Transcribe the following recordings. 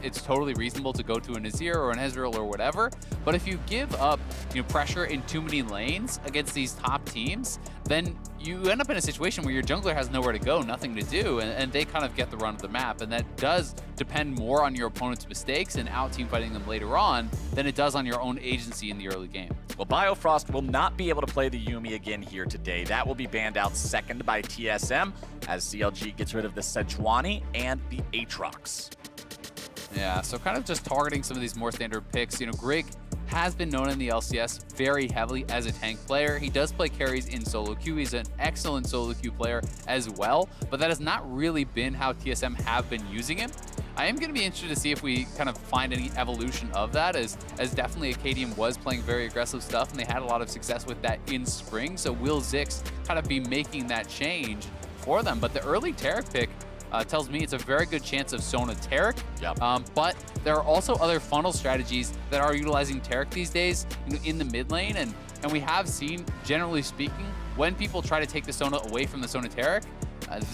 it's totally reasonable to go to an Azir or an Ezreal or whatever. But if you give up, pressure in too many lanes against these top teams, then you end up in a situation where your jungler has nowhere to go, nothing to do, and they kind of get the run of the map. And that does depend more on your opponent's mistakes and out-team fighting them later on than it does on your own agency in the early game. Well, Biofrost will not be able to play the Yuumi again here today. That will be banned out second by TSM as CLG gets rid of the Sejuani and the Aatrox. Yeah, so kind of just targeting some of these more standard picks. Grig has been known in the LCS very heavily as a tank player. He does play carries in solo queue. He's an excellent solo queue player as well, but that has not really been how TSM have been using him. I am going to be interested to see if we kind of find any evolution of that, as definitely Acadium was playing very aggressive stuff, and they had a lot of success with that in spring. So will Zix kind of be making that change for them? But the early Taric pick tells me it's a very good chance of Sona Taric. Yep. But there are also other funnel strategies that are utilizing Taric these days in the mid lane, and we have seen, generally speaking, when people try to take the Sona away from the Sona Taric,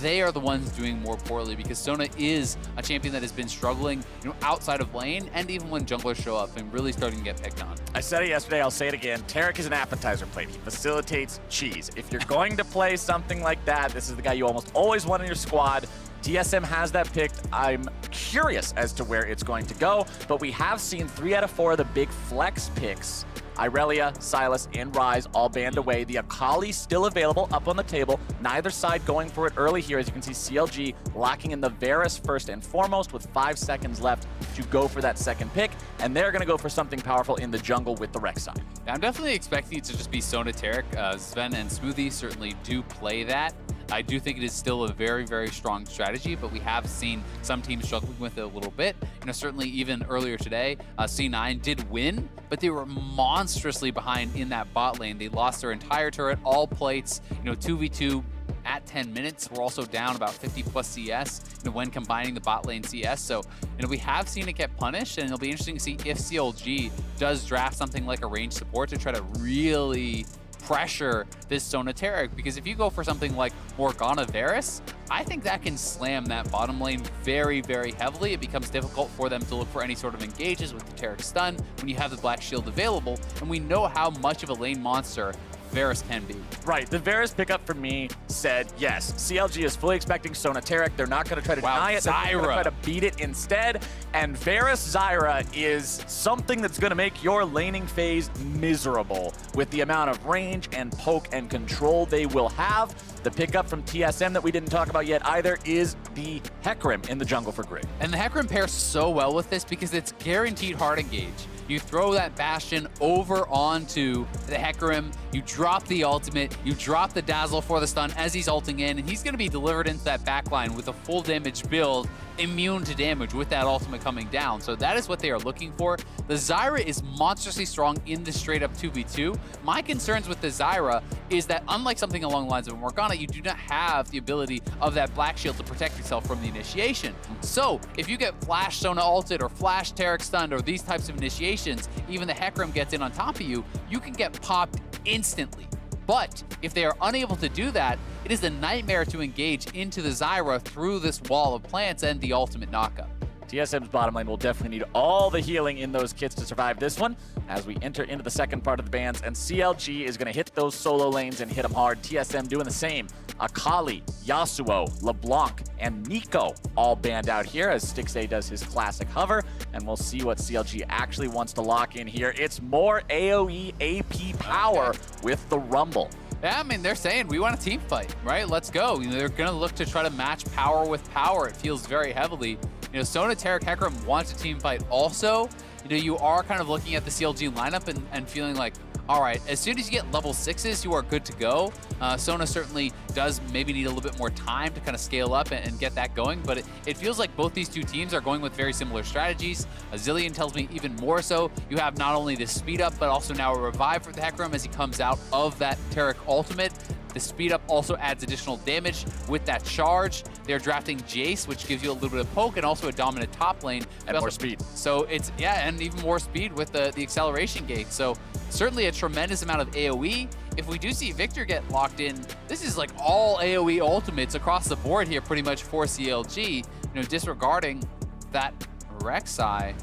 they are the ones doing more poorly, because Sona is a champion that has been struggling, outside of lane, and even when junglers show up and really starting to get picked on. I said it yesterday, I'll say it again. Taric is an appetizer plate. He facilitates cheese. If you're going to play something like that, this is the guy you almost always want in your squad. TSM has that picked. I'm curious as to where it's going to go, but we have seen 3 out of 4 of the big flex picks. Irelia, Sylas, and Ryze all banned away. The Akali still available up on the table. Neither side going for it early here. As you can see, CLG locking in the Varus first and foremost with 5 seconds left to go for that second pick. And they're going to go for something powerful in the jungle with the Rek'Sai. I'm definitely expecting it to just be Sona Taric. Zven and Smoothie certainly do play that. I do think it is still a very, very strong strategy, but we have seen some teams struggling with it a little bit. Certainly even earlier today, C9 did win, but they were monstrously behind in that bot lane. They lost their entire turret, all plates, 2v2 at 10 minutes. We're also down about 50 plus CS when combining the bot lane CS. So we have seen it get punished, and it'll be interesting to see if CLG does draft something like a range support to try to really pressure this Sona Taric, because if you go for something like Morgana Varus, I think that can slam that bottom lane very, very heavily. It becomes difficult for them to look for any sort of engages with the Taric stun when you have the Black Shield available, and we know how much of a lane monster Varus can be. Right, the Varus pickup for me said, yes, CLG is fully expecting Sona Taric. They're not going to try to deny it. They're going to try to beat it instead. And Varus Zyra is something that's going to make your laning phase miserable with the amount of range and poke and control they will have. The pickup from TSM that we didn't talk about yet either is the Hecarim in the jungle for Grig. And the Hecarim pairs so well with this because it's guaranteed hard engage. You throw that Bastion over onto the Hecarim, you drop the ultimate, you drop the Dazzle for the stun as he's ulting in, and he's going to be delivered into that backline with a full damage build, immune to damage with that ultimate coming down. So that is what they are looking for. The Zyra is monstrously strong in the straight up 2v2. My concerns with the Zyra is that unlike something along the lines of Morgana, you do not have the ability of that Black Shield to protect yourself from the initiation. So if you get Flash Sona ulted or Flash Taric stunned or these types of initiations, even the Hecarim gets in on top of you, you can get popped instantly. But if they are unable to do that, it is a nightmare to engage into the Zyra through this wall of plants and the ultimate knockup. TSM's bottom lane will definitely need all the healing in those kits to survive this one as we enter into the second part of the bans, and CLG is going to hit those solo lanes and hit them hard. TSM doing the same. Akali, Yasuo, LeBlanc, and Nico all banned out here as Stixxay does his classic hover, and we'll see what CLG actually wants to lock in here. It's more AoE AP power with the Rumble. Yeah, I mean, they're saying we want a team fight, right? Let's go. They're going to look to try to match power with power. It feels very heavily. Sona, Taric, Hecarim wants a team fight also. You are kind of looking at the CLG lineup and feeling like, all right, as soon as you get level 6s, you are good to go. Sona certainly does maybe need a little bit more time to kind of scale up and get that going, but it feels like both these two teams are going with very similar strategies. Zilean tells me even more so. You have not only the speed up, but also now a revive for the Hecarim as he comes out of that Taric ultimate. The speed up also adds additional damage with that charge. They're drafting Jayce, which gives you a little bit of poke and also a dominant top lane. And more speed. So it's, yeah, and even more speed with the acceleration gate. So certainly a tremendous amount of AoE. If we do see Victor get locked in, this is like all AoE ultimates across the board here pretty much for CLG, disregarding that Rek'Sai.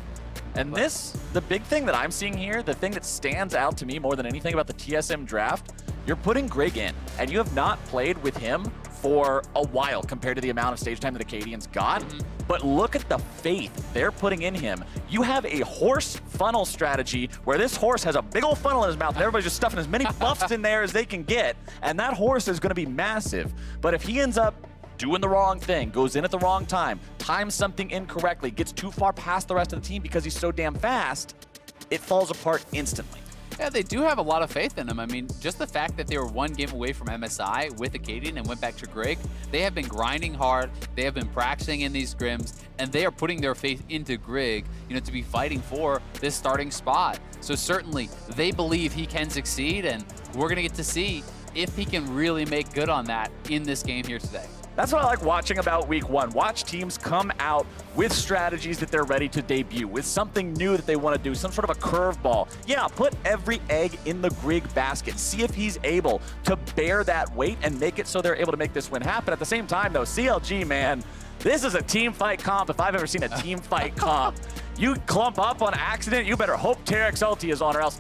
And this, the big thing that I'm seeing here, the thing that stands out to me more than anything about the TSM draft, you're putting Grig in, and you have not played with him for a while compared to the amount of stage time that Acadians got. But look at the faith they're putting in him. You have a horse funnel strategy where this horse has a big old funnel in his mouth and everybody's just stuffing as many buffs in there as they can get, and that horse is going to be massive. But if he ends up doing the wrong thing, goes in at the wrong time, times something incorrectly, gets too far past the rest of the team because he's so damn fast, it falls apart instantly. Yeah, they do have a lot of faith in him. I mean, just the fact that they were one game away from MSI with Acadian and went back to Grig, they have been grinding hard, they have been practicing in these scrims, and they are putting their faith into Grig, you know, to be fighting for this starting spot. So certainly, they believe he can succeed, and we're going to get to see if he can really make good on that in this game here today. That's what I like watching about week one. Watch teams come out with strategies that they're ready to debut, with something new that they want to do, some sort of a curveball. Yeah, put every egg in the Grig basket. See if he's able to bear that weight and make it so they're able to make this win happen. At the same time, though, CLG, man, this is a team fight comp if I've ever seen a team fight comp. You clump up on accident, you better hope Taric's ulti is on, or else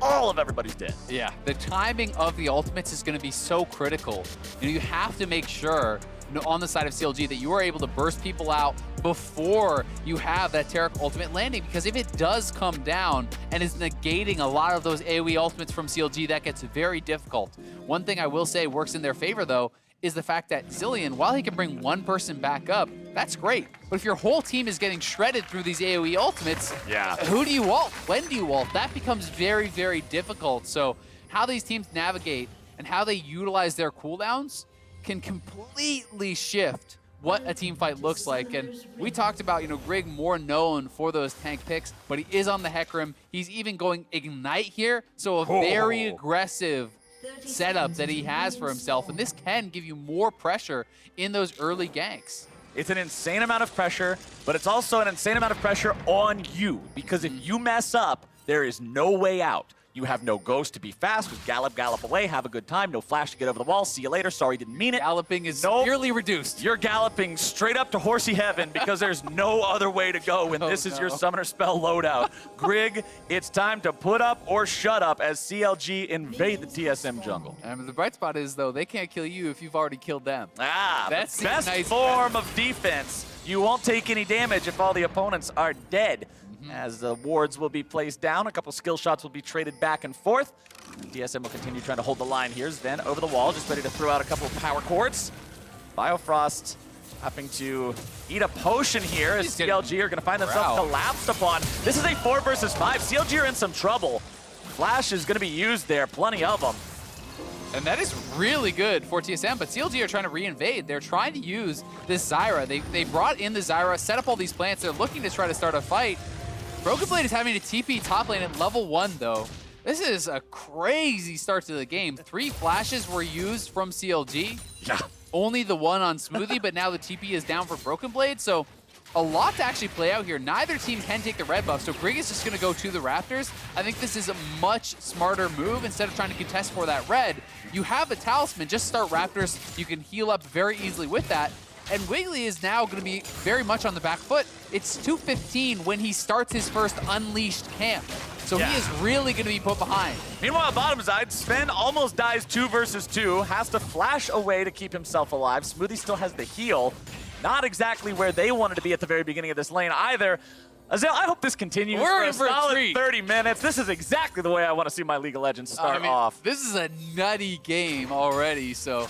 all of everybody's dead. Yeah, the timing of the ultimates is going to be so critical. You know, you have to make sure, you know, on the side of CLG that you are able to burst people out before you have that Taric ultimate landing, because if it does come down and is negating a lot of those AoE ultimates from CLG, that gets very difficult. One thing I will say works in their favor, though, is the fact that Zilean, while he can bring one person back up, that's great. But if your whole team is getting shredded through these AoE ultimates, who do you ult? When do you ult? That becomes very, very difficult. So how these teams navigate and how they utilize their cooldowns can completely shift what a team fight looks like. And we talked about, you know, Grig more known for those tank picks, but he is on the Hecarim. He's even going Ignite here, so a very aggressive setup that he has for himself, and this can give you more pressure in those early ganks. It's an insane amount of pressure, but it's also an insane amount of pressure on you, because if you mess up, there is no way out. You have no ghost to be fast, just gallop away, have a good time, no flash to get over the wall, see you later, sorry, didn't mean it. Galloping is severely reduced. You're galloping straight up to horsey heaven because there's no other way to go when this is your summoner spell loadout. Grig, it's time to put up or shut up as CLG invade the TSM jungle. And the bright spot is, though, they can't kill you if you've already killed them. That's the best form of defense. You won't take any damage if all the opponents are dead. As the wards will be placed down, a couple skill shots will be traded back and forth. TSM will continue trying to hold the line here. Zven over the wall, just ready to throw out a couple of power chords. Biofrost having to eat a potion here as CLG are going to find themselves collapsed upon. This is a 4 versus 5. CLG are in some trouble. Flash is going to be used there, plenty of them. And that is really good for TSM, but CLG are trying to re-invade. They're trying to use this Zyra. They brought in the Zyra, set up all these plants. They're looking to try to start a fight. Broken Blade is having to TP top lane at level 1, though. This is a crazy start to the game. 3 flashes were used from CLG. Yeah. Only the one on Smoothie, but now the TP is down for Broken Blade, so a lot to actually play out here. Neither team can take the red buff, so Grig is just going to go to the Raptors. I think this is a much smarter move. Instead of trying to contest for that red, you have a Talisman. Just start Raptors. You can heal up very easily with that. And Wiggily is now going to be very much on the back foot. It's 2:15 when he starts his first Unleashed camp. So he is really going to be put behind. Meanwhile, bottom side, Zven almost dies 2 versus 2, has to flash away to keep himself alive. Smoothie still has the heal. Not exactly where they wanted to be at the very beginning of this lane either. Azael, I hope this continues for a solid 30 minutes. This is exactly the way I want to see my League of Legends start off. This is a nutty game already, so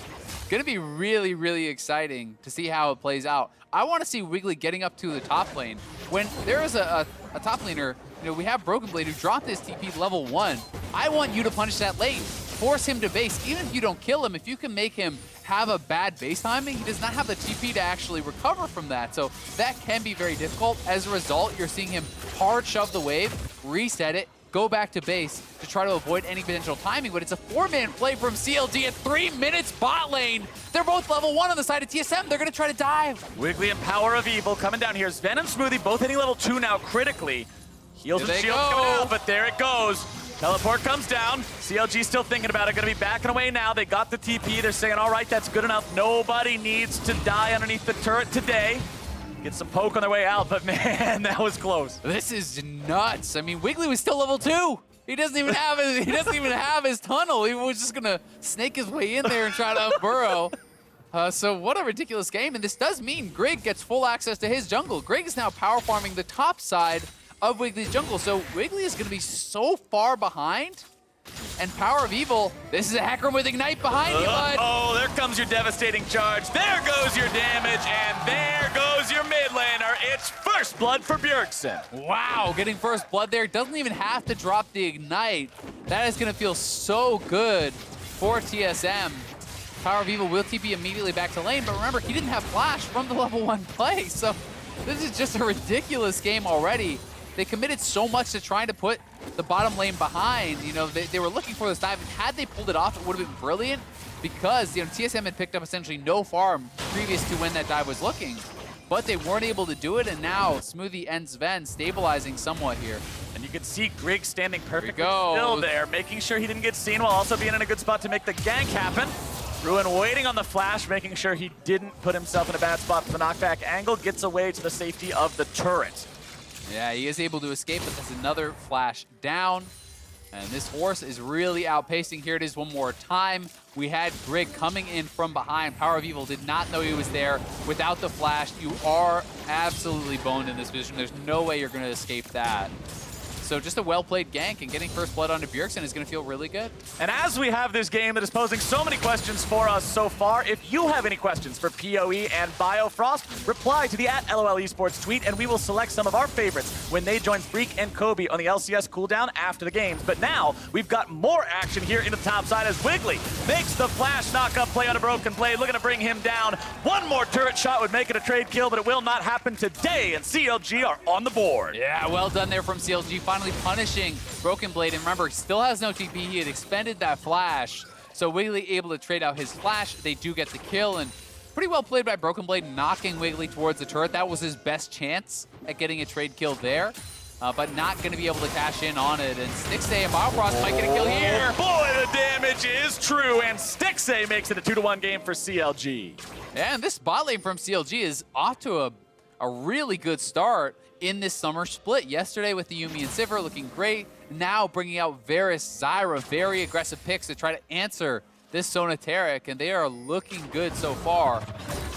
going to be really, really exciting to see how it plays out. I want to see Wiggily getting up to the top lane. When there is a top laner, you know, we have Broken Blade who dropped his TP level 1. I want you to punish that lane. Force him to base. Even if you don't kill him, if you can make him have a bad base timing, he does not have the TP to actually recover from that. So that can be very difficult. As a result, you're seeing him hard shove the wave, reset it, go back to base to try to avoid any potential timing, but it's a 4-man play from CLG at 3 minutes bot lane. They're both level 1 on the side of TSM. They're going to try to dive. Wiggily and PowerOfEvil coming down here. Zven and Smoothie both hitting level 2 now critically. Heals and shields coming out, but there it goes. Teleport comes down. CLG still thinking about it. Going to be backing away now. They got the TP. They're saying, all right, that's good enough. Nobody needs to die underneath the turret today. Get some poke on their way out, but man, that was close. This is nuts. I mean, Wiggily was still level 2. He doesn't even have his tunnel. He was just gonna snake his way in there and try to burrow. So what a ridiculous game, and this does mean Grig gets full access to his jungle. Grig is now power farming the top side of Wiggly's jungle, so Wiggly is gonna be so far behind. And PowerOfEvil, this is a Hecarim with Ignite behind you, bud. Oh, there comes your devastating charge. There goes your damage, and there goes your mid laner. It's first blood for Bjergsen. Wow, getting first blood there. Doesn't even have to drop the Ignite. That is gonna feel so good for TSM. PowerOfEvil will TP immediately back to lane, but remember, he didn't have flash from the level 1 play, so this is just a ridiculous game already. They committed so much to trying to put the bottom lane behind. You know, they were looking for this dive, and had they pulled it off, it would have been brilliant because, you know, TSM had picked up essentially no farm previous to when that dive was looking, but they weren't able to do it, and now Smoothie and Zven stabilizing somewhat here. And you can see Grig standing perfectly still there, making sure he didn't get seen while also being in a good spot to make the gank happen. Ruin waiting on the flash, making sure he didn't put himself in a bad spot for the knockback angle, gets away to the safety of the turret. Yeah, he is able to escape, but that's another flash down. And this horse is really outpacing. Here it is one more time. We had Grig coming in from behind. PowerOfEvil did not know he was there. Without the flash, you are absolutely boned in this position. There's no way you're going to escape that. So just a well-played gank, and getting first blood onto Bjergsen is going to feel really good. And as we have this game that is posing so many questions for us so far, if you have any questions for PoE and Biofrost, reply to the @LOL eSports tweet, and we will select some of our favorites when they join Freak and Kobe on the LCS cooldown after the games. But now, we've got more action here in the top side as Wiggily makes the flash knock-up play on a Broken Blade, looking to bring him down. One more turret shot would make it a trade kill, but it will not happen today, and CLG are on the board. Yeah, well done there from CLG. Finally punishing Broken Blade, and remember, he still has no TP. He had expended that flash, so Wiggily able to trade out his flash. They do get the kill, and pretty well played by Broken Blade, knocking Wiggily towards the turret. That was his best chance at getting a trade kill there, but not going to be able to cash in on it. And Stixxay and Biofrost might get a kill here. Boy, the damage is true, and Stixxay makes it a 2-1 game for CLG. Yeah, and this bot lane from CLG is off to a really good start in this summer split. Yesterday with the Yuumi and Sivir looking great. Now bringing out Varus, Zyra, very aggressive picks to try to answer this Sona Taric, and they are looking good so far.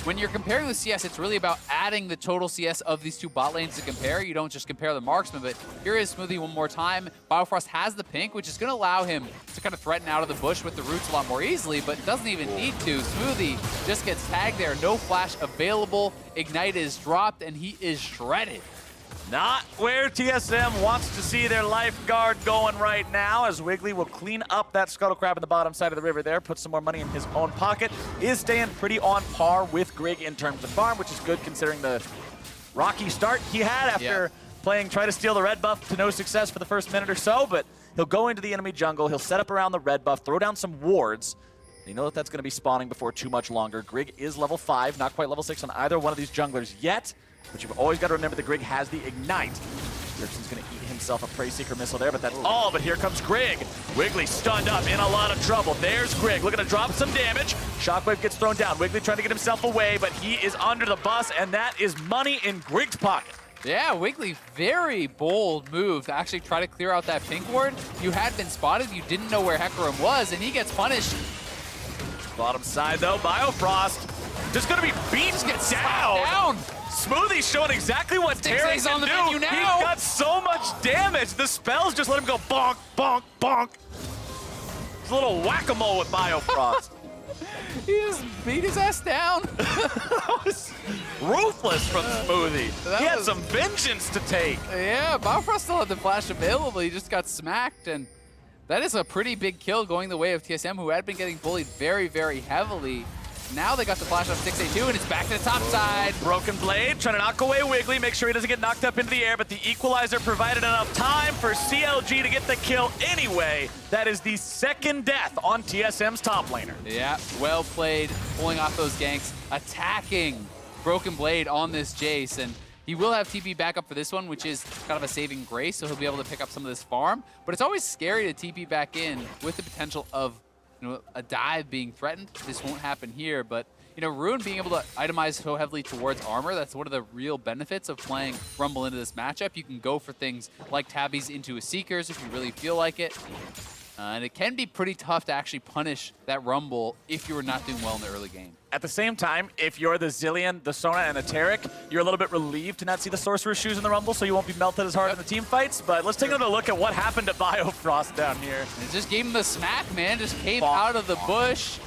When you're comparing the CS, it's really about adding the total CS of these two bot lanes to compare. You don't just compare the marksman, but here is Smoothie one more time. Biofrost has the pink, which is going to allow him to kind of threaten out of the bush with the roots a lot more easily, but doesn't even need to. Smoothie just gets tagged there. No flash available. Ignite is dropped, and he is shredded. Not where TSM wants to see their lifeguard going right now, as Wiggily will clean up that Scuttle Crab in the bottom side of the river there, put some more money in his own pocket, is staying pretty on par with Grig in terms of farm, which is good considering the rocky start he had after playing Try to Steal the red buff to no success for the first minute or so, but he'll go into the enemy jungle, he'll set up around the red buff, throw down some wards. You know that that's going to be spawning before too much longer. Grig is level 5, not quite level 6 on either one of these junglers yet. But you've always got to remember that Grig has the Ignite. Bjergsen's going to eat himself a Prey Seeker missile there, but that's all. But here comes Grig. Wiggily stunned up, in a lot of trouble. There's Grig looking to drop some damage. Shockwave gets thrown down. Wiggily trying to get himself away, but he is under the bus, and that is money in Grig's pocket. Yeah, Wiggily, very bold move to actually try to clear out that pink ward. You had been spotted, you didn't know where Hecarim was, and he gets punished. Bottom side, though, Biofrost just going to be beat down. Smoothie's showing exactly what Taric can do. He's got so much damage. The spells just let him go bonk, bonk, bonk. It's a little whack-a-mole with Biofrost. He just beat his ass down. That was ruthless from Smoothie. He had some vengeance to take. Yeah, Biofrost still had the flash available. He just got smacked, and that is a pretty big kill going the way of TSM, who had been getting bullied very, very heavily. Now they got the flash on Stixxay too, and it's back to the top side. Broken Blade trying to knock away Wiggily, make sure he doesn't get knocked up into the air, but the equalizer provided enough time for CLG to get the kill anyway. That is the second death on TSM's top laner. Yeah, well played, pulling off those ganks, attacking Broken Blade on this Jayce, and he will have TP backup for this one, which is kind of a saving grace, so he'll be able to pick up some of this farm. But it's always scary to TP back in with the potential of a dive being threatened. This won't happen here, but you know, Ruin being able to itemize so heavily towards armor, that's one of the real benefits of playing Rumble into this matchup. You can go for things like tabbies into a Seekers if you really feel like it. And it can be pretty tough to actually punish that Rumble if you were not doing well in the early game. At the same time, if you're the Zilean, the Sona, and the Taric, you're a little bit relieved to not see the Sorcerer's Shoes in the Rumble, so you won't be melted as hard in the team fights. But let's take another look at what happened to Biofrost down here. It just gave him the smack, man. Just came out of the bush.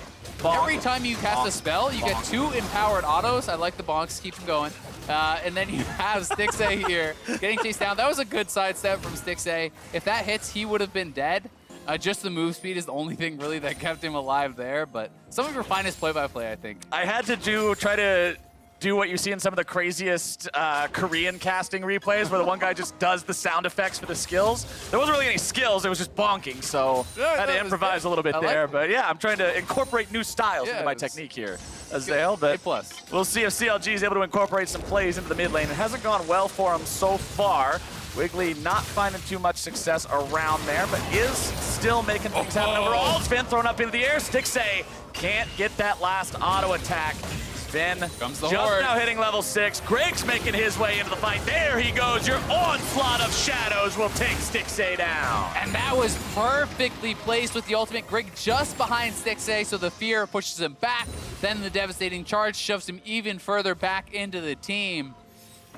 Every time you cast a spell, you get 2 empowered autos. I like the bonks. Keep them going. And then you have Stixxay here getting chased down. That was a good sidestep from Stixxay. If that hits, he would have been dead. Just the move speed is the only thing really that kept him alive there, but some of your finest play-by-play, I think. I had to try to do what you see in some of the craziest Korean casting replays where the one guy just does the sound effects for the skills. There wasn't really any skills, it was just bonking, so I had to improvise a little bit there. But yeah, I'm trying to incorporate new styles into my technique here, Azael. But we'll see if CLG is able to incorporate some plays into the mid lane. It hasn't gone well for him so far. Wiggily not finding too much success around there, but is still making things happen overall. Zven thrown up into the air. Stixxay can't get that last auto attack. Zven comes the just horde. now hitting level 6. Grig's making his way into the fight. There he goes. Your onslaught of shadows will take Stixxay down. And that was perfectly placed with the ultimate. Grig just behind Stixxay, so the fear pushes him back. Then the devastating charge shoves him even further back into the team.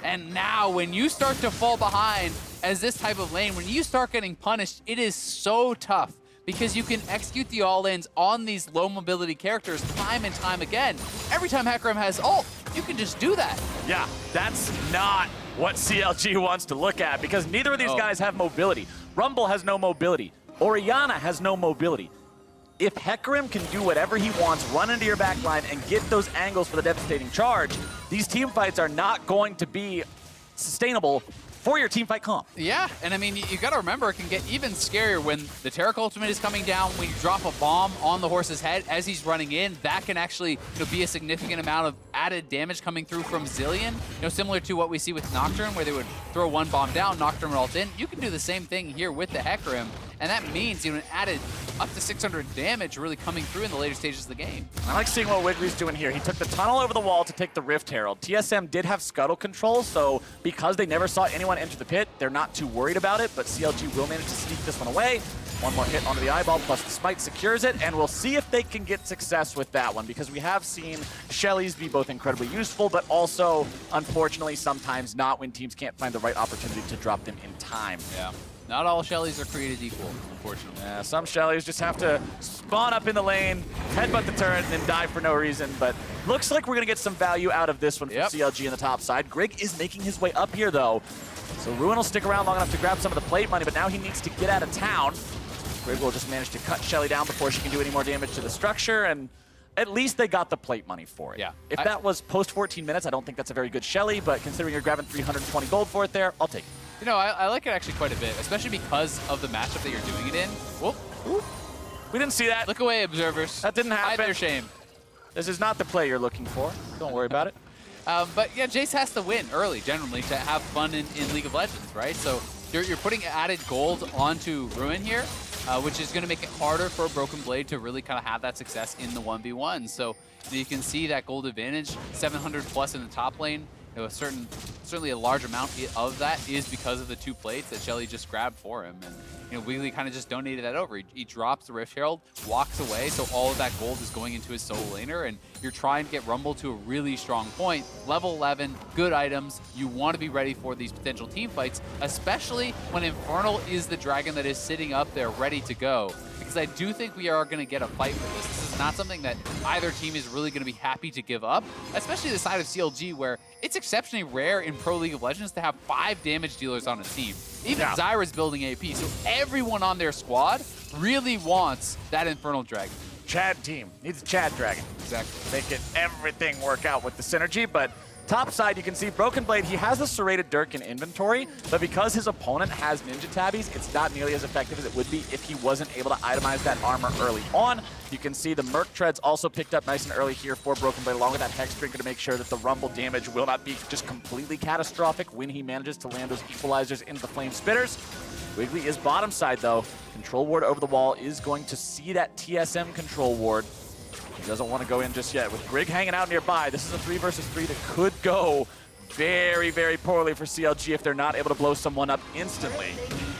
And now when you start to fall behind as this type of lane, when you start getting punished, it is so tough because you can execute the all-ins on these low mobility characters time and time again. Every time Hecarim has ult, you can just do that. Yeah, that's not what CLG wants to look at because neither of these guys have mobility. Rumble has no mobility. Orianna has no mobility. If Hecarim can do whatever he wants, run into your back line and get those angles for the devastating charge, these team fights are not going to be sustainable for your team fight comp. Yeah, and I mean, you gotta remember, it can get even scarier when the Taric ultimate is coming down, when you drop a bomb on the horse's head as he's running in. That can actually be a significant amount of added damage coming through from Zilean. Similar to what we see with Nocturne, where they would throw one bomb down, Nocturne would ult in. You can do the same thing here with the Hecarim, and that means an added up to 600 damage really coming through in the later stages of the game. I like seeing what Wigglily's doing here. He took the tunnel over the wall to take the Rift Herald. TSM did have scuttle control, so because they never saw anyone enter the pit, they're not too worried about it, but CLG will manage to sneak this one away. One more hit onto the eyeball, plus the smite secures it, and we'll see if they can get success with that one, because we have seen Shelly's be both incredibly useful, but also, unfortunately, sometimes not when teams can't find the right opportunity to drop them in time. Yeah. Not all Shellys are created equal, unfortunately. Yeah, some Shellys just have to spawn up in the lane, headbutt the turret, and then die for no reason. But looks like we're going to get some value out of this one from CLG in the top side. Grig is making his way up here, though. So Ruin will stick around long enough to grab some of the plate money, but now he needs to get out of town. Grig will just manage to cut Shelly down before she can do any more damage to the structure, and at least they got the plate money for it. Yeah. If that was post 14 minutes, I don't think that's a very good Shelly, but considering you're grabbing 320 gold for it there, I'll take it. I like it actually quite a bit, especially because of the matchup that you're doing it in. Whoop. We didn't see that. Look away, observers. That didn't happen. Hide their shame. This is not the play you're looking for. Don't worry about it. But yeah, Jayce has to win early, generally, to have fun in League of Legends, right? So you're putting added gold onto Ruin here, which is going to make it harder for Broken Blade to really kind of have that success in the 1v1. So you can see that gold advantage, 700 plus in the top lane. Certainly a large amount of that is because of the 2 plates that Shelly just grabbed for him. And Wiggily kind of just donated that over. He drops the Rift Herald, walks away, so all of that gold is going into his solo laner, and you're trying to get Rumble to a really strong point. Level 11, good items. You want to be ready for these potential team fights, especially when Infernal is the dragon that is sitting up there ready to go. Because I do think we are going to get a fight with this. This is not something that either team is really going to be happy to give up, especially the side of CLG, where it's exceptionally rare in Pro League of Legends to have 5 damage dealers on a team. Even Zyra's building AP, so everyone on their squad really wants that Infernal Dragon. Chad team needs a Chad Dragon. Exactly. Making everything work out with the synergy, but top side, you can see Broken Blade, he has the Serrated Dirk in inventory, but because his opponent has Ninja Tabbies, it's not nearly as effective as it would be if he wasn't able to itemize that armor early on. You can see the Merc Treads also picked up nice and early here for Broken Blade, along with that Hex Drinker to make sure that the Rumble damage will not be just completely catastrophic when he manages to land those equalizers into the Flame Spitters. Wiggily is bottom side, though. Control Ward over the wall is going to see that TSM Control Ward. Doesn't want to go in just yet. With Grig hanging out nearby, this is a 3 versus 3 that could go very, very poorly for CLG if they're not able to blow someone up instantly.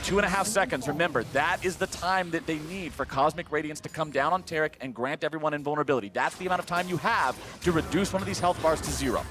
2.5 seconds. Remember, that is the time that they need for Cosmic Radiance to come down on Taric and grant everyone invulnerability. That's the amount of time you have to reduce one of these health bars to 0.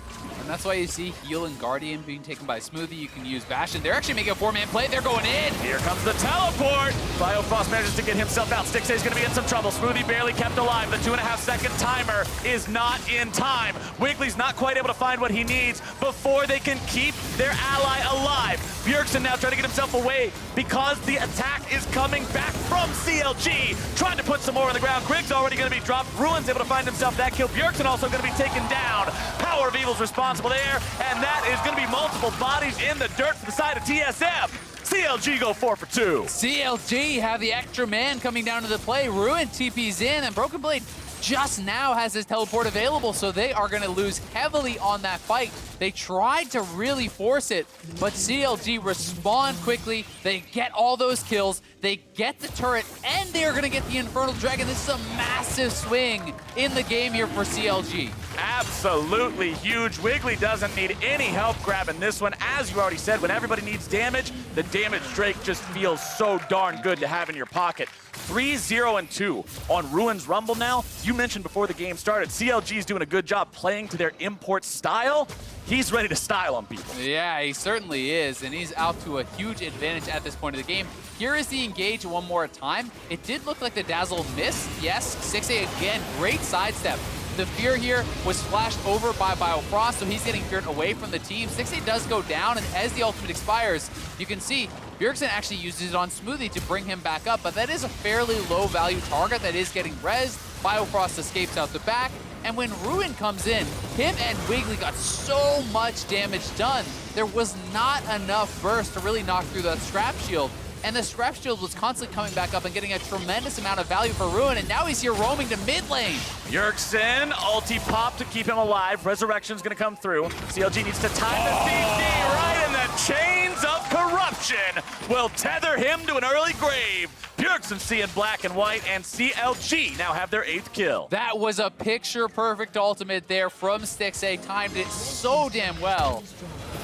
And that's why you see Heal and Guardian being taken by Smoothie. You can use Bastion. They're actually making a 4-man play. They're going in. Here comes the teleport. Biofrost manages to get himself out. Stixxay is going to be in some trouble. Smoothie barely kept alive. The 2.5 second timer is not in time. Wigglily's not quite able to find what he needs before they can keep their ally alive. Bjergsen now trying to get himself away because the attack is coming back from CLG. Trying to put some more on the ground. Grig's already going to be dropped. Ruin's able to find himself that kill. Bjergsen also going to be taken down. PowerOfEvil's responsible there, and that is going to be multiple bodies in the dirt for the side of TSM. CLG go 4 for 2. CLG have the extra man coming down to the play. Ruin TP's in, and Broken Blade just now has his teleport available, so they are going to lose heavily on that fight. They tried to really force it, but CLG respond quickly. They get all those kills, they get the turret, and they are going to get the Infernal Dragon. This is a massive swing in the game here for CLG. Absolutely huge. Wiggily doesn't need any help grabbing this one. As you already said, when everybody needs damage, the damage Drake just feels so darn good to have in your pocket. 3-0-2 on Ruin's Rumble now. You mentioned before the game started, CLG's doing a good job playing to their import style. He's ready to style on people. Yeah, he certainly is, and he's out to a huge advantage at this point of the game. Here is the engage one more time. It did look like the Dazzle missed. Yes, Stixxay again, great sidestep. The fear here was flashed over by Biofrost, so he's getting feared away from the team. Stixxay does go down, and as the ultimate expires, you can see Bjergsen actually uses it on Smoothie to bring him back up, but that is a fairly low-value target that is getting rezzed. Biofrost escapes out the back, and when Ruin comes in, him and Wiggily got so much damage done. There was not enough burst to really knock through that Scrap Shield, and the Scrap Shield was constantly coming back up and getting a tremendous amount of value for Ruin, and now he's here roaming to mid lane. Bjergsen, ulti pop to keep him alive. Resurrection's gonna come through. CLG needs to time the CC right, and the chains of corruption will tether him to an early grave. Bjergsen seeing black and white, and CLG now have their 8th kill. That was a picture-perfect ultimate there from Stixxay. Timed it so damn well.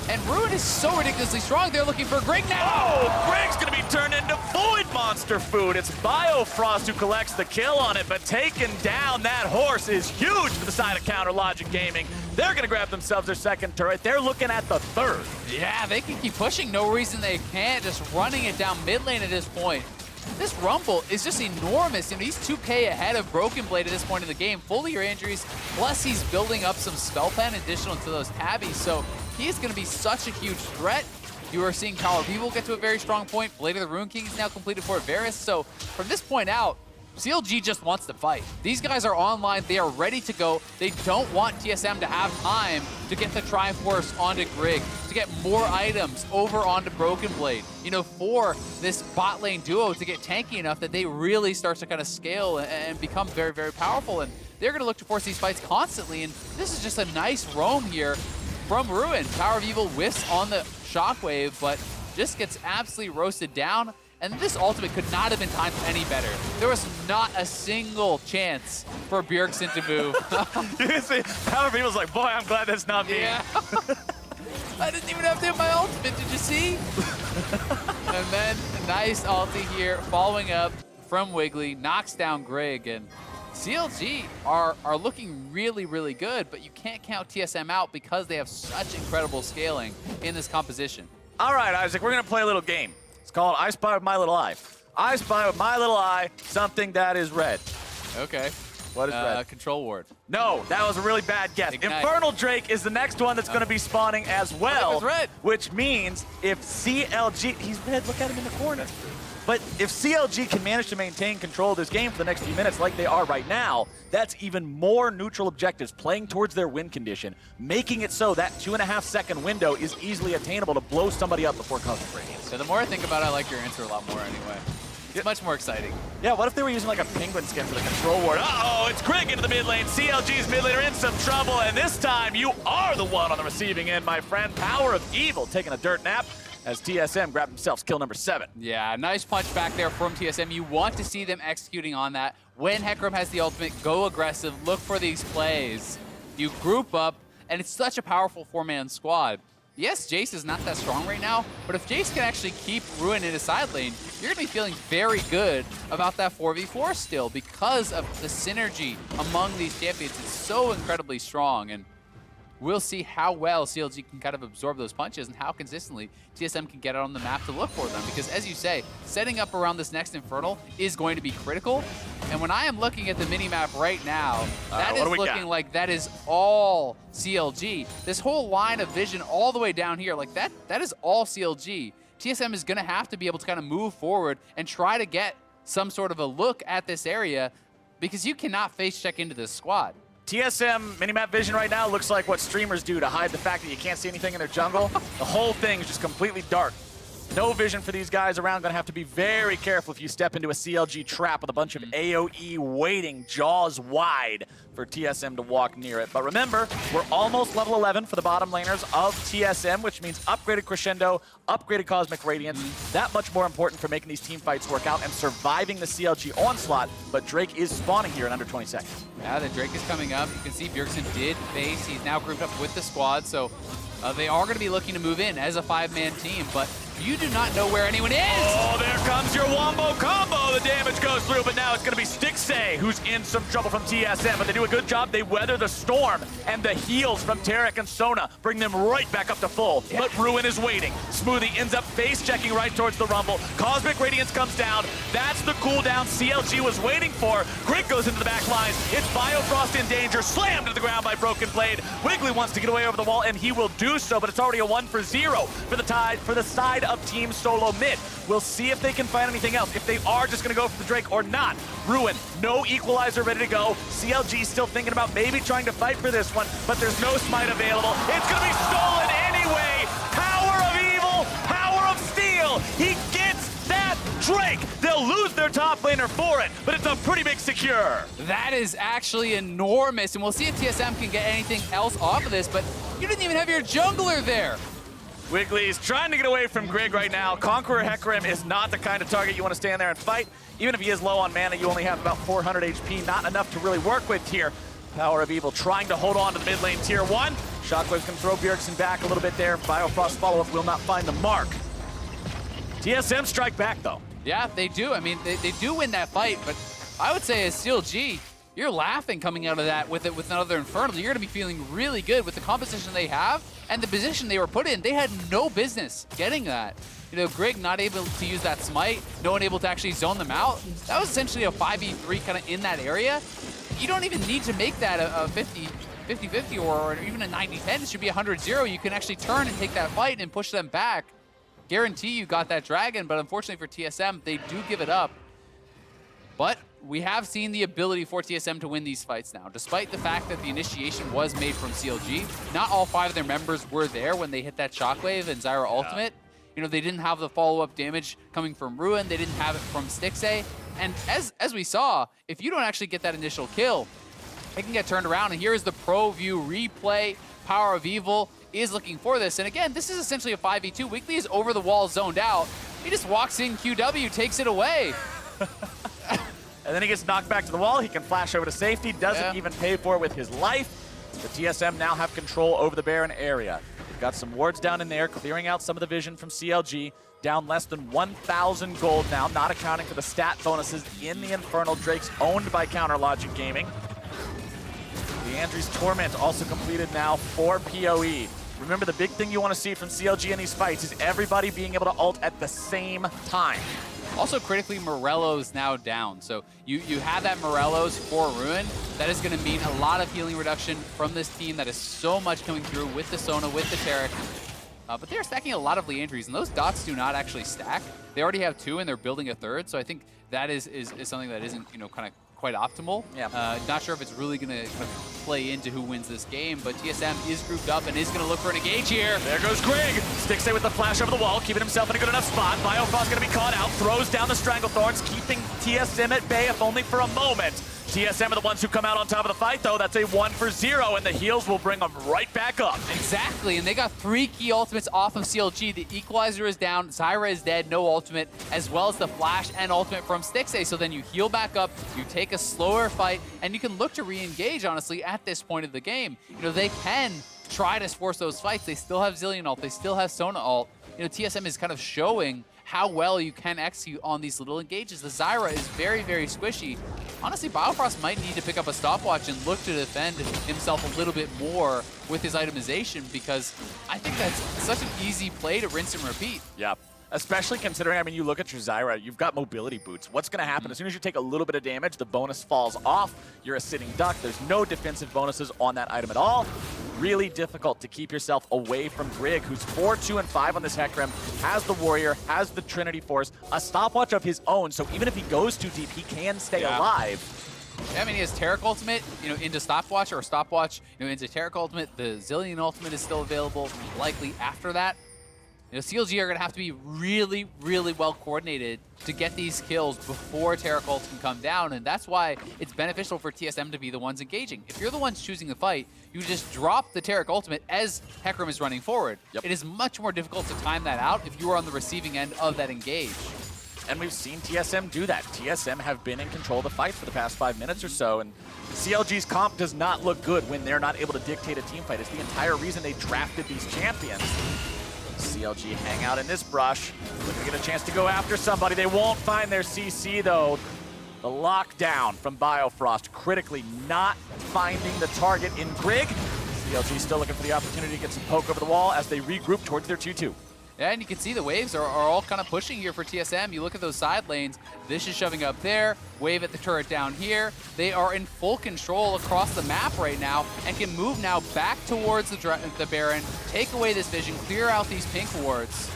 And Ruin is so ridiculously strong, they're looking for Grig now! Oh, Grig's gonna be turned into Void Monster food. It's Biofrost who collects the kill on it, but taking down that horse is huge for the side of Counter Logic Gaming. They're gonna grab themselves their 2nd turret. They're looking at the 3rd. Yeah, they can keep pushing. No reason they can't. Just running it down mid lane at this point. This Rumble is just enormous. You know, he's 2K ahead of Broken Blade at this point in the game. Full of your injuries, plus he's building up some spell pen additional to those tabbies. So he is going to be such a huge threat. You are seeing PowerOfEvil get to a very strong point. Blade of the Rune King is now completed for Varus. So from this point out, CLG just wants to fight. These guys are online. They are ready to go. They don't want TSM to have time to get the Triforce onto Grig, to get more items over onto Broken Blade, you know, for this bot lane duo to get tanky enough that they really start to kind of scale and become very, very powerful. And they're going to look to force these fights constantly. And this is just a nice roam here from Ruin. PowerOfEvil whiffs on the Shockwave, but just gets absolutely roasted down. And this ultimate could not have been timed any better. There was not a single chance for Bjergsen to move. You can see PowerOfEvil's like, boy, I'm glad that's not me. Yeah. I didn't even have to hit my ultimate, did you see? And then a nice ulti here, following up from Wiggily, knocks down Grig, and CLG are looking really, really good, but you can't count TSM out because they have such incredible scaling in this composition. All right, Isaac, we're gonna play a little game. It's called I Spy with My Little Eye. I spy with my little eye something that is red. Okay. What is red? Control ward. No, that was a really bad guess. Ignite. Infernal Drake is the next one that's going to be spawning as well. It's red. Which means if CLG, he's red, look at him in the corner. But if CLG can manage to maintain control of this game for the next few minutes like they are right now, that's even more neutral objectives playing towards their win condition, making it so that 2.5 second window is easily attainable to blow somebody up before Cosmic Radiance. So the more I think about it, I like your answer a lot more anyway. It's much more exciting. Yeah, what if they were using like a penguin skin for the control ward? Uh-oh, it's Grig into the mid lane. CLG's mid laner in some trouble, and this time you are the one on the receiving end, my friend. PowerOfEvil taking a dirt nap. as TSM grabbed themselves kill number 7. Yeah, nice punch back there from TSM. You want to see them executing on that. When Hecarim has the ultimate, go aggressive, look for these plays. You group up, and it's such a powerful 4-man squad. Yes, Jayce is not that strong right now, but if Jayce can actually keep Ruin in his side lane, you're going to be feeling very good about that 4v4 still because of the synergy among these champions. It's so incredibly strong, and we'll see how well CLG can kind of absorb those punches and how consistently TSM can get out on the map to look for them. Because as you say, setting up around this next Infernal is going to be critical. And when I am looking at the minimap right now, that is looking like that is all CLG. This whole line of vision all the way down here, like that is all CLG. TSM is gonna have to be able to kind of move forward and try to get some sort of a look at this area because you cannot face check into this squad. TSM minimap vision right now looks like what streamers do to hide the fact that you can't see anything in their jungle. The whole thing is just completely dark. No vision for these guys around. Gonna have to be very careful if you step into a CLG trap with a bunch of AoE waiting, jaws wide for TSM to walk near it. But remember, we're almost level 11 for the bottom laners of TSM, which means upgraded Crescendo, upgraded Cosmic Radiance. That much more important for making these team fights work out and surviving the CLG onslaught. But Drake is spawning here in under 20 seconds. Yeah, the Drake is coming up. You can see Bjergsen did base. He's now grouped up with the squad, so they are going to be looking to move in as a 5-man team, but you do not know where anyone is. Oh, there comes your wombo combo. The damage goes through, but now it's going to be Stixxay who's in some trouble from TSM, but they do a good job. They weather the storm, and the heals from Taric and Sona bring them right back up to full. Yeah. But Ruin is waiting. Smoothie ends up face-checking right towards the Rumble. Cosmic Radiance comes down. That's the cooldown CLG was waiting for. Grig goes into the back lines. It's Biofrost in danger, slammed to the ground by Broken Blade. Wiggily wants to get away over the wall, and he will do so, but it's already a 1-for-0 for the side of Team Solomid. We'll see if they can find anything else, if they are just going to go for the Drake or not. Ruin, no equalizer ready to go. CLG still thinking about maybe trying to fight for this one, but there's no smite available. It's going to be stolen anyway. Power of evil, power of steel. He gets that Drake. They'll lose their top laner for it, but it's a pretty big secure. That is actually enormous, and we'll see if TSM can get anything else off of this, but you didn't even have your jungler there. Wigglily's trying to get away from Grig right now. Conqueror Hecarim is not the kind of target you want to stand there and fight. Even if he is low on mana, you only have about 400 HP, not enough to really work with here. PowerOfEvil trying to hold on to the mid lane tier 1. Shockwave's going to throw Bjergsen back a little bit there. Biofrost follow-up will not find the mark. TSM strike back, though. Yeah, they do. I mean, they do win that fight, but I would say as CLG, you're laughing coming out of that with another Infernal. You're going to be feeling really good with the composition they have and the position they were put in. They had no business getting that. You know, Grig not able to use that smite, no one able to actually zone them out. That was essentially a 5v3 kind of in that area. You don't even need to make that a 50-50 or even a 90-10. It should be 100-0. You can actually turn and take that fight and push them back. Guarantee you got that dragon, but unfortunately for TSM, they do give it up. But we have seen the ability for TSM to win these fights now. Despite the fact that the initiation was made from CLG, not all 5 of their members were there when they hit that Shockwave and Zyra ultimate. You know, they didn't have the follow-up damage coming from Ruin. They didn't have it from Stixxay. And as we saw, if you don't actually get that initial kill, it can get turned around. And here is the Pro View replay. PowerOfEvil is looking for this. And again, this is essentially a 5v2. Wiggily is over the wall, zoned out. He just walks in QW, takes it away. And then he gets knocked back to the wall. He can flash over to safety, doesn't even pay for it with his life. The TSM now have control over the Baron area. They've got some wards down in there, clearing out some of the vision from CLG. Down less than 1,000 gold now, not accounting for the stat bonuses in the Infernal. Drake's owned by Counterlogic Gaming. Leandri's Torment also completed now for PoE. Remember, the big thing you want to see from CLG in these fights is everybody being able to ult at the same time. Also, critically, Morello's now down. So you have that Morello's for Ruin. That is going to mean a lot of healing reduction from this team. That is so much coming through with the Sona, with the Taric. But they're stacking a lot of Leandries, and those dots do not actually stack. They already have 2, and they're building a 3rd. So I think that is something that isn't, you know, kind of quite optimal. Yeah. Not sure if it's really going to kind of play into who wins this game, but TSM is grouped up and is going to look for an engage here. There goes Grig. Stixxay with the flash over the wall, keeping himself in a good enough spot. Biofrost going to be caught out, throws down the Stranglethorns, keeping TSM at bay, if only for a moment. TSM are the ones who come out on top of the fight, though. That's a 1-for-0, and the heals will bring them right back up. Exactly, and they got 3 key ultimates off of CLG. The Equalizer is down, Zyra is dead, no ultimate, as well as the flash and ultimate from Stixxay. So then you heal back up, you take a slower fight, and you can look to re-engage, honestly, at this point of the game. You know, they can try to force those fights. They still have Zilean ult, they still have Sona ult. You know, TSM is kind of showing how well you can execute on these little engages. The Zyra is very, very squishy. Honestly, Biofrost might need to pick up a stopwatch and look to defend himself a little bit more with his itemization, because I think that's such an easy play to rinse and repeat. Yeah. Especially considering, I mean, you look at your Zyra, you've got mobility boots. What's going to happen? As soon as you take a little bit of damage, the bonus falls off. You're a sitting duck. There's no defensive bonuses on that item at all. Really difficult to keep yourself away from Grig, who's 4-2-5 on this Hecarim, has the Warrior, has the Trinity Force, a stopwatch of his own, so even if he goes too deep, he can stay alive. Yeah, I mean, he has Taric ultimate, you know, into stopwatch, or stopwatch, you know, into Taric ultimate. The Zilean ultimate is still available, likely after that. You know, CLG are going to have to be really, really well coordinated to get these kills before Taric ult can come down, and that's why it's beneficial for TSM to be the ones engaging. If you're the ones choosing the fight, you just drop the Taric ultimate as Hecarim is running forward. It is much more difficult to time that out if you are on the receiving end of that engage. And we've seen TSM do that. TSM have been in control of the fight for the past 5 minutes or so, and CLG's comp does not look good when they're not able to dictate a team fight. It's the entire reason they drafted these champions. CLG hang out in this brush, looking to get a chance to go after somebody. They won't find their CC, though. The lockdown from Biofrost, critically not finding the target in Grig. CLG still looking for the opportunity to get some poke over the wall as they regroup towards their 2-2. Yeah, and you can see the waves are all kind of pushing here for TSM. You look at those side lanes. This is shoving up there. Wave at the turret down here. They are in full control across the map right now and can move now back towards the Baron, take away this vision, clear out these pink wards.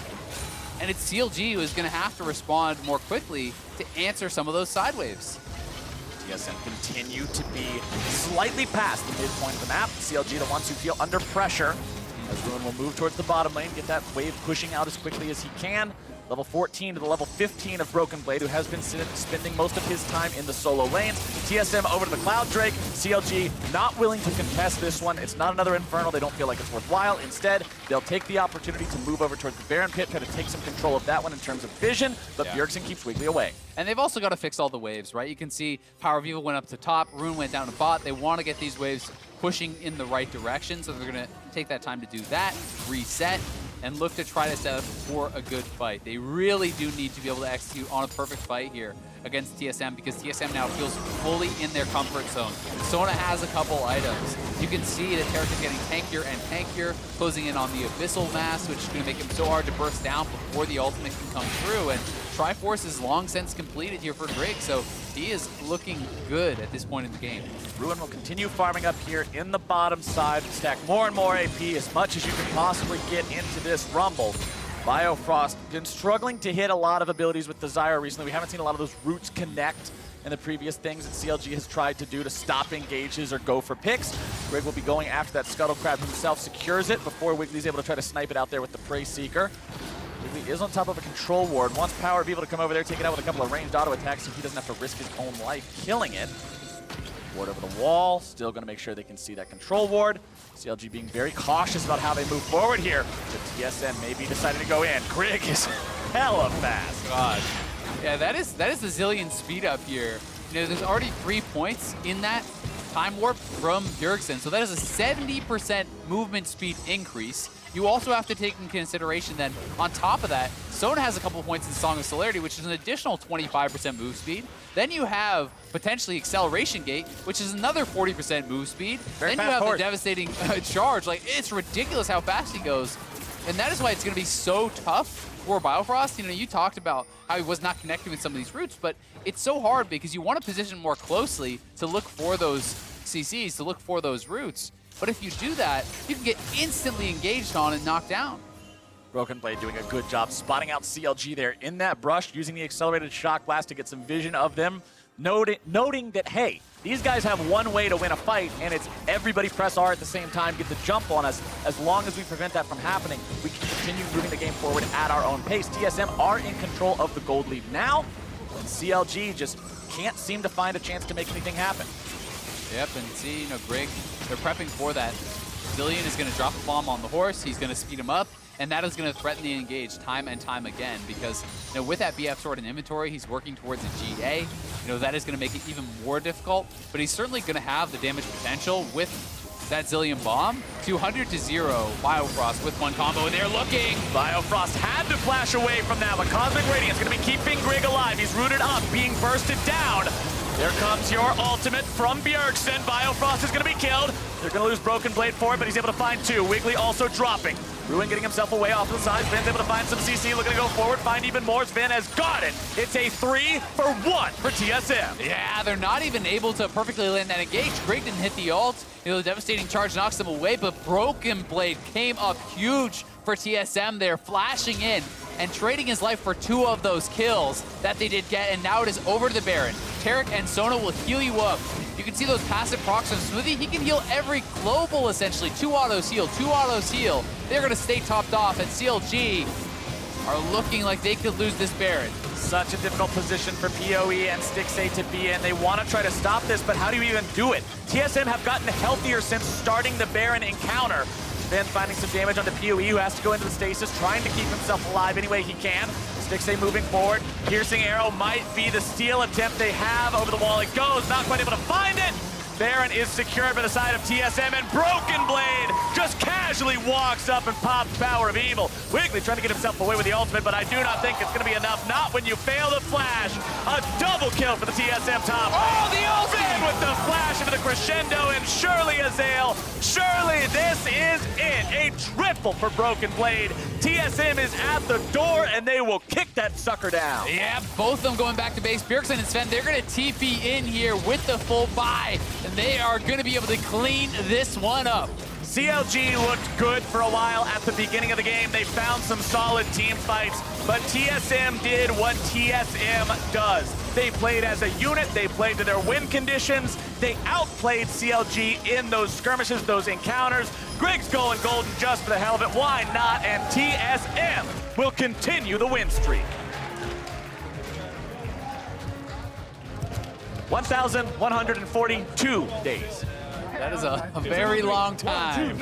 And it's CLG who is going to have to respond more quickly to answer some of those side waves. TSM continue to be slightly past the midpoint of the map. CLG the ones who feel under pressure, as Ruin will move towards the bottom lane, get that wave pushing out as quickly as he can. Level 14 to the level 15 of Broken Blade, who has been spending most of his time in the solo lanes. TSM over to the Cloud Drake. CLG not willing to contest this one. It's not another Infernal. They don't feel like it's worthwhile. Instead, they'll take the opportunity to move over towards the Baron Pit, try to take some control of that one in terms of vision, but Bjergsen keeps Wiggily away. And they've also got to fix all the waves, right? You can see PowerOfEvil went up to top, Rune went down to bot. They want to get these waves pushing in the right direction, so they're going to take that time to do that, reset, and look to try to set up for a good fight. They really do need to be able to execute on a perfect fight here against TSM, because TSM now feels fully in their comfort zone. Sona has a couple items. You can see that Taric is getting tankier and tankier, closing in on the Abyssal Mass, which is going to make him so hard to burst down before the ultimate can come through. And Triforce is long since completed here for Grig, so he is looking good at this point in the game. Ruin will continue farming up here in the bottom side, stack more and more AP as much as you can possibly get into this rumble. Biofrost been struggling to hit a lot of abilities with the Zyra recently. We haven't seen a lot of those roots connect in the previous things that CLG has tried to do to stop engages or go for picks. Grig will be going after that Scuttle Crab himself, secures it before Wiggly's able to try to snipe it out there with the Prey Seeker. Wiggily is on top of a control ward. Wants PowerOfEvil to come over there, take it out with a couple of ranged auto attacks so he doesn't have to risk his own life killing it. Ward over the wall, still going to make sure they can see that control ward. CLG being very cautious about how they move forward here. The TSM maybe deciding to go in. Grig is hella fast. God. Yeah, that is the Zilean speed up here. You know, there's already 3 points in that time warp from Bjergsen, so that is a 70% movement speed increase. You also have to take in consideration that on top of that, Sona has a couple points in Song of Celerity, which is an additional 25% move speed. Then you have potentially Acceleration Gate, which is another 40% move speed. Then you have the devastating charge. Like, it's ridiculous how fast he goes. And that is why it's going to be so tough for Biofrost. You know, you talked about how he was not connecting with some of these routes, but it's so hard because you want to position more closely to look for those CCs, to look for those routes. But if you do that, you can get instantly engaged on and knocked down. Broken Blade doing a good job spotting out CLG there in that brush, using the accelerated shock blast to get some vision of them, noting that, hey, these guys have one way to win a fight, and it's everybody press R at the same time, get the jump on us. As long as we prevent that from happening, we can continue moving the game forward at our own pace. TSM are in control of the gold lead now. And CLG just can't seem to find a chance to make anything happen. Yep, and see, Grig, they're prepping for that. Zilean is going to drop a bomb on the horse. He's going to speed him up, and that is going to threaten the engage time and time again because, with that BF sword in inventory, he's working towards a GA. That is going to make it even more difficult, but he's certainly going to have the damage potential with that Zilean bomb. 200 to 0, Biofrost with one combo, and they're looking. Biofrost had to flash away from that, but Cosmic Radiance going to be keeping Grig alive. He's rooted up, being bursted down. There comes your ultimate from Bjergsen. Biofrost is going to be killed. They're going to lose Broken Blade for it, but he's able to find two. Wiggily also dropping. Ruin getting himself away off to the side. Zven's able to find some CC, looking to go forward, find even more. Zven has got it. It's a 3-for-1 for TSM. Yeah, they're not even able to perfectly land that engage. Grig didn't hit the ult. The devastating charge knocks them away, but Broken Blade came up huge for TSM. They're flashing in and trading his life for 2 of those kills that they did get, and now it is over to the Baron. Taric and Sona will heal you up. You can see those passive procs from Smoothie. He can heal every global, essentially. 2 autos heal, 2 autos heal. They're going to stay topped off, and CLG are looking like they could lose this Baron. Such a difficult position for PoE and Stixxay to be in. They want to try to stop this, but how do you even do it? TSM have gotten healthier since starting the Baron encounter. Then finding some damage onto PoE, who has to go into the stasis, trying to keep himself alive any way he can. Stixxay moving forward. Piercing arrow might be the steal attempt they have. Over the wall it goes, not quite able to find it. Baron is secured by the side of TSM, and Broken Blade just casually walks up and pops PowerOfEvil. Wiggily trying to get himself away with the ultimate, but I do not think it's going to be enough. Not when you fail the flash. A double kill for the TSM top. Oh, the ultimate! With the flash into the crescendo, and surely Azael. Surely this is it. A triple for Broken Blade. TSM is at the door, and they will kick that sucker down. Yeah, both of them going back to base. Bjergsen and Zven, they're going to TP in here with the full buy, and they are going to be able to clean this one up. CLG looked good for a while at the beginning of the game. They found some solid team fights, but TSM did what TSM does. They played as a unit, they played to their win conditions, they outplayed CLG in those skirmishes, those encounters. Grig's going golden just for the hell of it, why not? And TSM will continue the win streak. 1,142 days. That is a very long time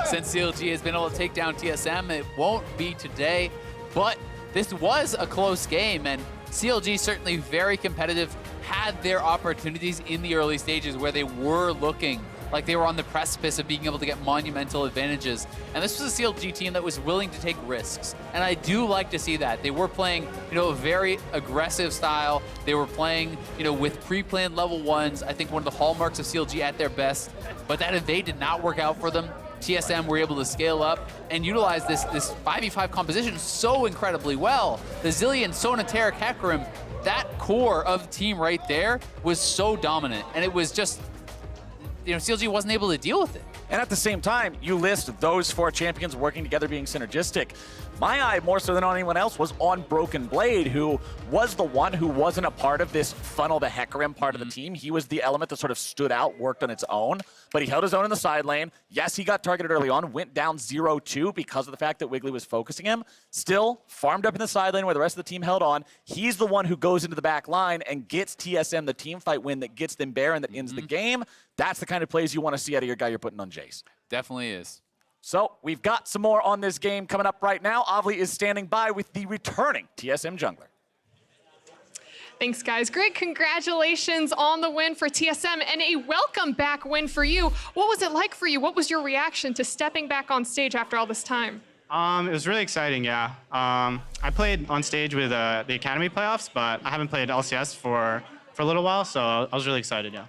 since CLG has been able to take down TSM. It won't be today, but this was a close game, and CLG certainly very competitive, had their opportunities in the early stages where they were looking like they were on the precipice of being able to get monumental advantages. And this was a CLG team that was willing to take risks. And I do like to see that. They were playing, a very aggressive style. They were playing, with pre-planned level 1s. I think one of the hallmarks of CLG at their best. But that evade did not work out for them. TSM were able to scale up and utilize this 5v5 composition so incredibly well. The Zilean, Sona, Taric, Hecarim, that core of the team right there was so dominant. And it was just, CLG wasn't able to deal with it. And at the same time, you list those 4 champions working together being synergistic. My eye, more so than on anyone else, was on Broken Blade, who was the one who wasn't a part of this funnel to Hecarim part of the team. He was the element that sort of stood out, worked on its own, but he held his own in the side lane. Yes, he got targeted early on, went down 0-2 because of the fact that Wiggily was focusing him. Still, farmed up in the side lane where the rest of the team held on. He's the one who goes into the back line and gets TSM the team fight win that gets them Baron, that ends the game. That's the kind of plays you want to see out of your guy you're putting on Jayce. Definitely is. So we've got some more on this game coming up right now. Ovly is standing by with the returning TSM jungler. Thanks, guys. Grig, congratulations on the win for TSM and a welcome back win for you. What was it like for you? What was your reaction to stepping back on stage after all this time? It was really exciting, yeah. I played on stage with the Academy playoffs, but I haven't played LCS for a little while, so I was really excited, yeah.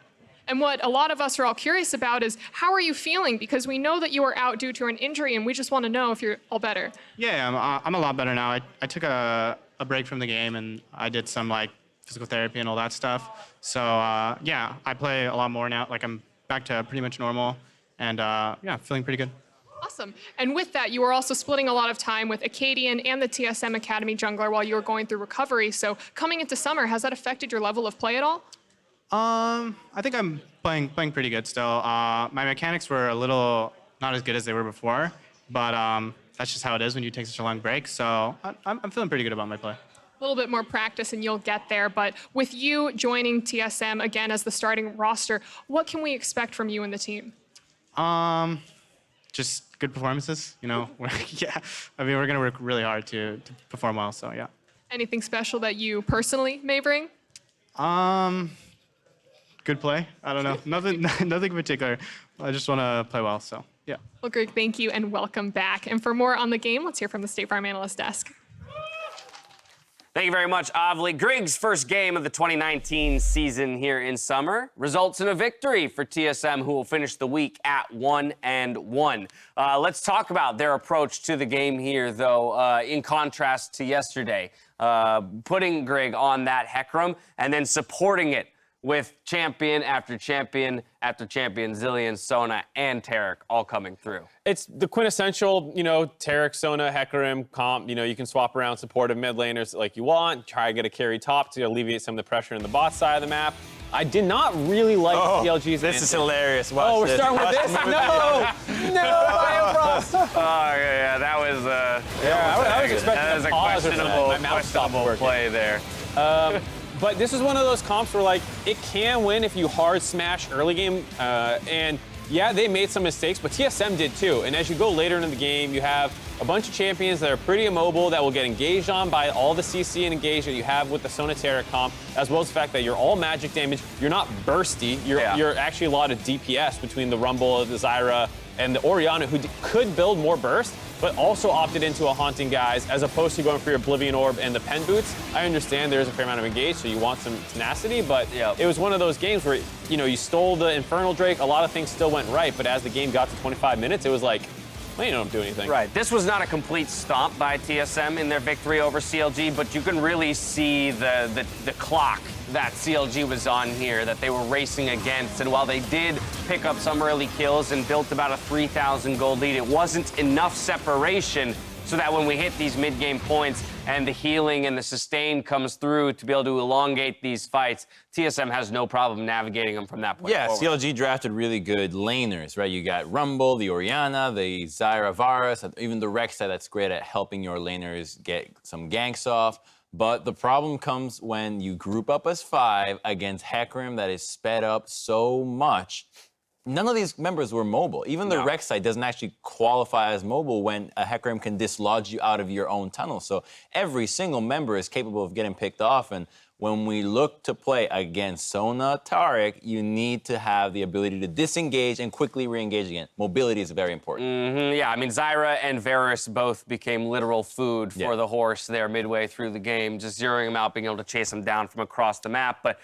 And what a lot of us are all curious about is, how are you feeling? Because we know that you were out due to an injury, and we just want to know if you're all better. Yeah, I'm a lot better now. I took a break from the game, and I did some physical therapy and all that stuff. So yeah, I play a lot more now. I'm back to pretty much normal, and yeah, feeling pretty good. Awesome. And with that, you were also splitting a lot of time with Acadian and the TSM Academy jungler while you were going through recovery. So coming into summer, has that affected your level of play at all? I think I'm playing pretty good still. My mechanics were a little not as good as they were before, but that's just how it is when you take such a long break. So I'm feeling pretty good about my play. A little bit more practice and you'll get there. But with you joining TSM again as the starting roster, what can we expect from you and the team? Just good performances, you know. Yeah, I mean, we're gonna work really hard to perform well. So yeah. Anything special that you personally may bring? Good play. I don't know. Nothing in particular. I just want to play well. So yeah. Well, Grig, thank you and welcome back. And for more on the game, let's hear from the State Farm Analyst Desk. Thank you very much, Ovely. Grig's first game of the 2019 season here in summer results in a victory for TSM, who will finish the week at 1-1. Let's talk about their approach to the game here, though, in contrast to yesterday. Putting Grig on that Hecarim and then supporting it with champion after champion after champion, Zilean, Sona, and Taric all coming through. It's the quintessential, you know, Taric, Sona, Hecarim comp. You know, you can swap around supportive mid laners like you want, try to get a carry top to alleviate some of the pressure in the bot side of the map. I did not really like CLG's This is hilarious. Watch Oh, we're this. starting with this? No! No, Biofrost! Oh, yeah, that was I was expecting a pause or something. My mouth stopped questionable working. play there. But this is one of those comps where, like, it can win if you hard smash early game. And yeah, they made some mistakes, but TSM did too. And as you go later into the game, you have a bunch of champions that are pretty immobile that will get engaged on by all the CC and engage that you have with the Sona Taric comp, as well as the fact that you're all magic damage. You're not bursty. You're actually a lot of DPS between the Rumble, the Zyra, and the Orianna, who could build more burst, but also opted into a Haunting Guise, as opposed to going for your Oblivion Orb and the Pen Boots. I understand there's a fair amount of engage, so you want some tenacity, but it was one of those games where, you know, you stole the Infernal Drake, a lot of things still went right, but as the game got to 25 minutes, it was like, well, you don't do anything. Right. This was not a complete stomp by TSM in their victory over CLG, but you can really see the clock that CLG was on here, that they were racing against. And while they did pick up some early kills and built about a 3,000 gold lead, it wasn't enough separation so that when we hit these mid-game points and the healing and the sustain comes through to be able to elongate these fights, TSM has no problem navigating them from that point forward. CLG drafted really good laners, right? You got Rumble, the Orianna, the Zyra Varus, even the Rek'Sai that's great at helping your laners get some ganks off. But the problem comes when you group up as 5 against Hecarim that is sped up so much. None of these members were mobile. Even the Rek'Sai doesn't actually qualify as mobile when a Hecarim can dislodge you out of your own tunnel. So every single member is capable of getting picked off. And when we look to play against Sona, Taric, you need to have the ability to disengage and quickly re-engage again. Mobility is very important. Yeah, I mean, Zyra and Varus both became literal food for the horse there midway through the game, just zeroing him out, being able to chase him down from across the map. But,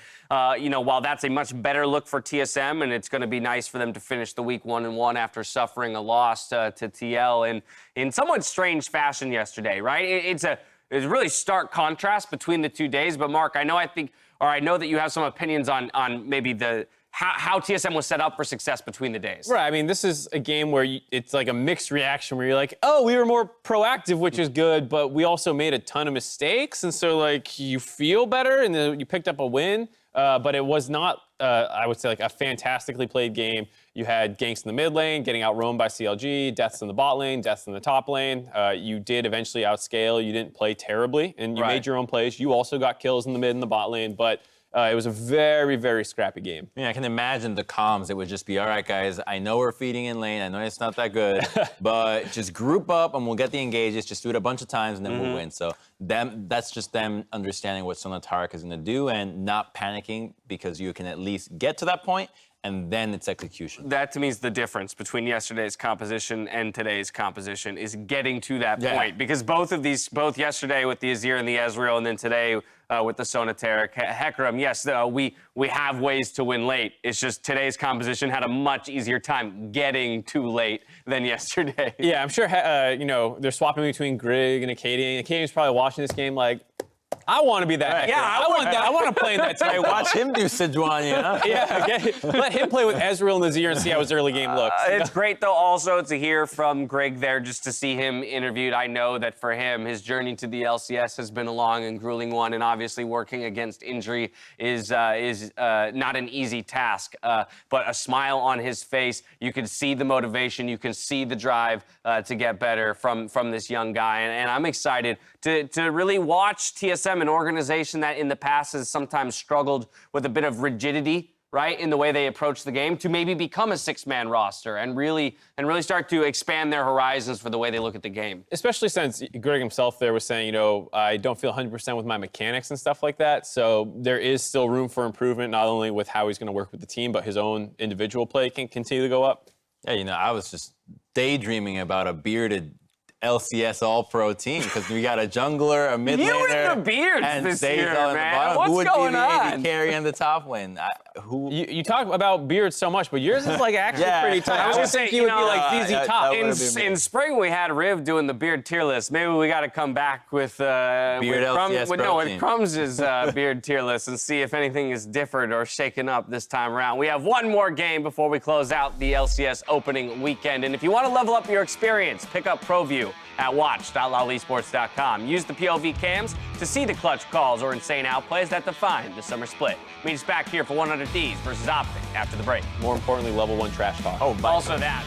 you know, while that's a much better look for TSM, and it's going to be nice for them to finish the week 1-1 after suffering a loss to TL in somewhat strange fashion yesterday, right? It's a really stark contrast between the 2 days. But Mark, I know that you have some opinions on maybe how TSM was set up for success between the days. Right, I mean, this is a game where it's like a mixed reaction where you're like, oh, we were more proactive, which is good, but we also made a ton of mistakes, and so, like, you feel better, and then you picked up a win, but it was not, I would say, like, a fantastically played game. You had ganks in the mid lane, getting out-roamed by CLG, deaths in the bot lane, deaths in the top lane. You did eventually outscale. You didn't play terribly, and you made your own plays. You also got kills in the mid and the bot lane, but it was a very, very scrappy game. Yeah, I can imagine the comms. It would just be, all right, guys, I know we're feeding in lane. I know it's not that good, but just group up and we'll get the engages. Just do it a bunch of times and then we'll win. So that's just them understanding what Sona Taric is going to do and not panicking, because you can at least get to that point and then it's execution. That, to me, is the difference between yesterday's composition and today's composition, is getting to that point. Because both yesterday with the Azir and the Ezreal, and then today with the Sona Taric, Hecarim, yes, we have ways to win late. It's just today's composition had a much easier time getting too late than yesterday. Yeah, I'm sure, you know, they're swapping between Grig and Acadian. Acadian's probably watching this game like, I want to be that. Yeah, I want that. I want to play in that team. Hey, watch him do Sejuani, huh? Yeah, let him play with Ezreal and Azir and see how his early game looks. It's great, though, also to hear from Grig there, just to see him interviewed. I know that for him, his journey to the LCS has been a long and grueling one, and obviously working against injury is not an easy task. But a smile on his face, you can see the motivation, you can see the drive to get better from this young guy, and I'm excited to really watch TSM TSM, an organization that in the past has sometimes struggled with a bit of rigidity, right, in the way they approach the game, to maybe become a 6-man roster and really start to expand their horizons for the way they look at the game. Especially since Grig himself there was saying, I don't feel 100% with my mechanics and stuff like that. So there is still room for improvement, not only with how he's going to work with the team, but his own individual play can continue to go up. Yeah, I was just daydreaming about a bearded LCS All-Pro team because we got a jungler, a mid laner, You and the beards and this Zay's year, on the man. bottom. What's Who would going be the on? AD carry and the top lane? You talk about beards so much, but yours is like actually Yeah. pretty tight. I was would gonna say, think you would be like that- ZZ that Top. would've been me. In spring, we had Riv doing the beard tier list. Maybe we got to come back with LCS protein. Crumbs' beard tier list and see if anything is different or shaken up this time around. We have one more game before we close out the LCS opening weekend. And if you want to level up your experience, pick up ProView at watch.lolesports.com. Use the POV cams to see the clutch calls or insane outplays that define the summer split. Meet us back here for 100Ds versus Optic after the break. More importantly, level 1 trash talk. Also that.